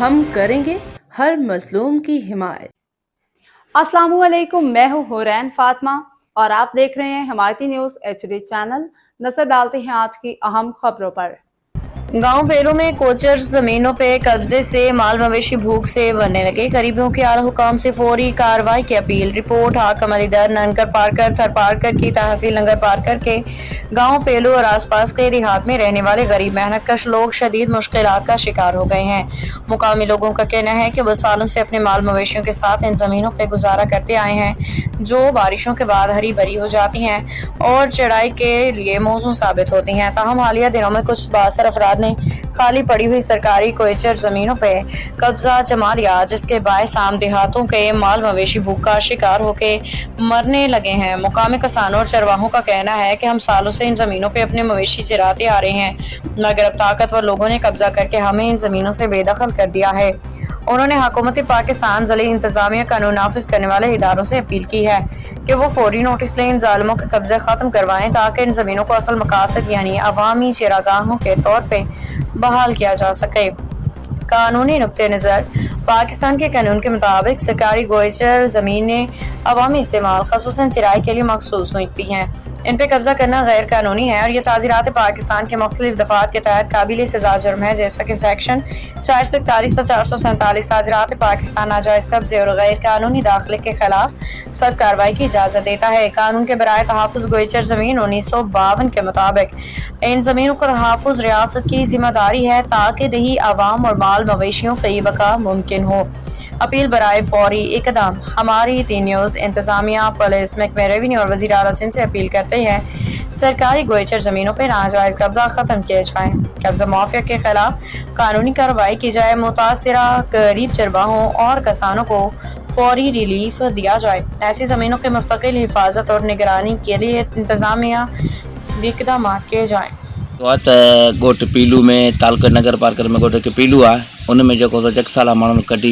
ہم کریں گے ہر مظلوم کی حمایت۔ السلام علیکم، میں ہوں حورین فاطمہ اور آپ دیکھ رہے ہیں حمایتی نیوز HD چینل۔ نظر ڈالتے ہیں آج کی اہم خبروں پر۔ گاؤں پیلو میں کوچرز زمینوں پہ قبضے سے مال مویشی بھوک سے مرنے لگے۔ قریبیوں کے اعلی حکام سے فوری کارروائی کی اپیل۔ رپورٹ حاکم علی در ننگر پارکر تھر پارکر کی تحصیل ننگر پارکر کے گاؤں پیلو اور آس پاس کے دیہات میں رہنے والے غریب محنت کش لوگ شدید مشکلات کا شکار ہو گئے ہیں۔ مقامی لوگوں کا کہنا ہے کہ وہ سالوں سے اپنے مال مویشیوں کے ساتھ ان زمینوں پہ گزارا کرتے آئے ہیں جو بارشوں کے بعد ہری بھری ہو جاتی ہیں اور چڑھائی کے لیے موزوں ثابت ہوتی ہیں۔ تاہم حالیہ دنوں میں کچھ بااثر افراد نے خالی پڑی ہوئی سرکاری کوچر زمینوں پہ قبضہ جما لیا، جس کے باعث عام دیہاتوں کے مال مویشی بھوک کا شکار ہو کے مرنے لگے ہیں۔ مقامی کسانوں اور چرواہوں کا کہنا ہے کہ ہم سالوں سے ان زمینوں پہ اپنے مویشی چراتے آ رہے ہیں، مگر اب طاقتور لوگوں نے قبضہ کر کے ہمیں ان زمینوں سے بے دخل کر دیا ہے۔ انہوں نے حکومت پاکستان ضلعی انتظامیہ قانون نافذ کرنے والے اداروں سے اپیل کی ہے کہ وہ فوری نوٹس لیں، ان ظالموں کے قبضے ختم کروائیں تاکہ ان زمینوں کو اصل مقاصد یعنی عوامی چراگاہوں کے طور پہ بحال کیا جا سکے۔ قانونی نقطہ نظر: پاکستان کے قانون کے مطابق سرکاری گوچر زمینیں عوامی استعمال خصوصاً چرائی کے لیے مخصوص ہوتی ہیں۔ ان پہ قبضہ کرنا غیر قانونی ہے اور یہ تعزیرات پاکستان کے مختلف دفعات کے تحت قابل سزا جرم ہے، جیسا کہ سیکشن 441 تا 447 تعزیرات پاکستان ناجائز قبضے اور غیر قانونی داخلے کے خلاف سخت کارروائی کی اجازت دیتا ہے۔ قانون کے برائے تحفظ گوچر زمین 1952 کے مطابق ان زمینوں کا تحفظ ریاست کی ذمہ داری ہے تاکہ دیہی عوام اور مال مویشیوں کی بقا ممکن ہو۔ اپیل برائے فوری اقدام: ہماری ٹی نیوز انتظامیہ، پولیس محکمہ ریونیو اور وزیر اعلیٰ سندھ سے اپیل کرتے ہیں سرکاری گوچر زمینوں پہ ناجائز قبضہ ختم کیے جائیں، قبضہ مافیا کے خلاف قانونی کارروائی کی جائے، متاثرہ غریب چرواہوں اور کسانوں کو فوری ریلیف دیا جائے، ایسی زمینوں کے مستقل حفاظت اور نگرانی کے لیے انتظامیہ اقدامات کیے جائیں۔ گوٹ پیلو میں تعلق نگر پارکر میں گوٹ پیلو ہے، ان میں جو جگسالا مانو کڈی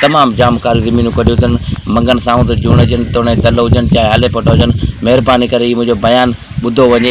تمام جامکاری زمینوں کڈیوں تن منگن ساؤں تو جون جن تونے دل ہوجن چاہے ہلے پٹ ہوجن، مہربانی کرے مجھے بیان بدھو ونے،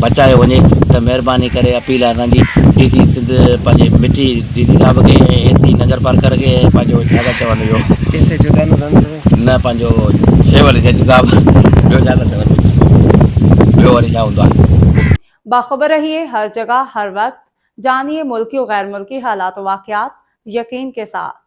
بچائے ونے تو مہربانی کرے اپیل ہے اساں جی ڈی سی سندھ پنجے مٹی ڈی سی صاحب کے اے سی نگر پارکر کے پنجو چھاگا چون جو کیسے جو نہ پنجو شیول جج صاحب جو چھاگا چون جو وری جا ہوندا۔ باخبر رہیے ہر جگہ ہر وقت، جانیے ملکی و غیر ملکی حالات و واقعات یقین کے ساتھ۔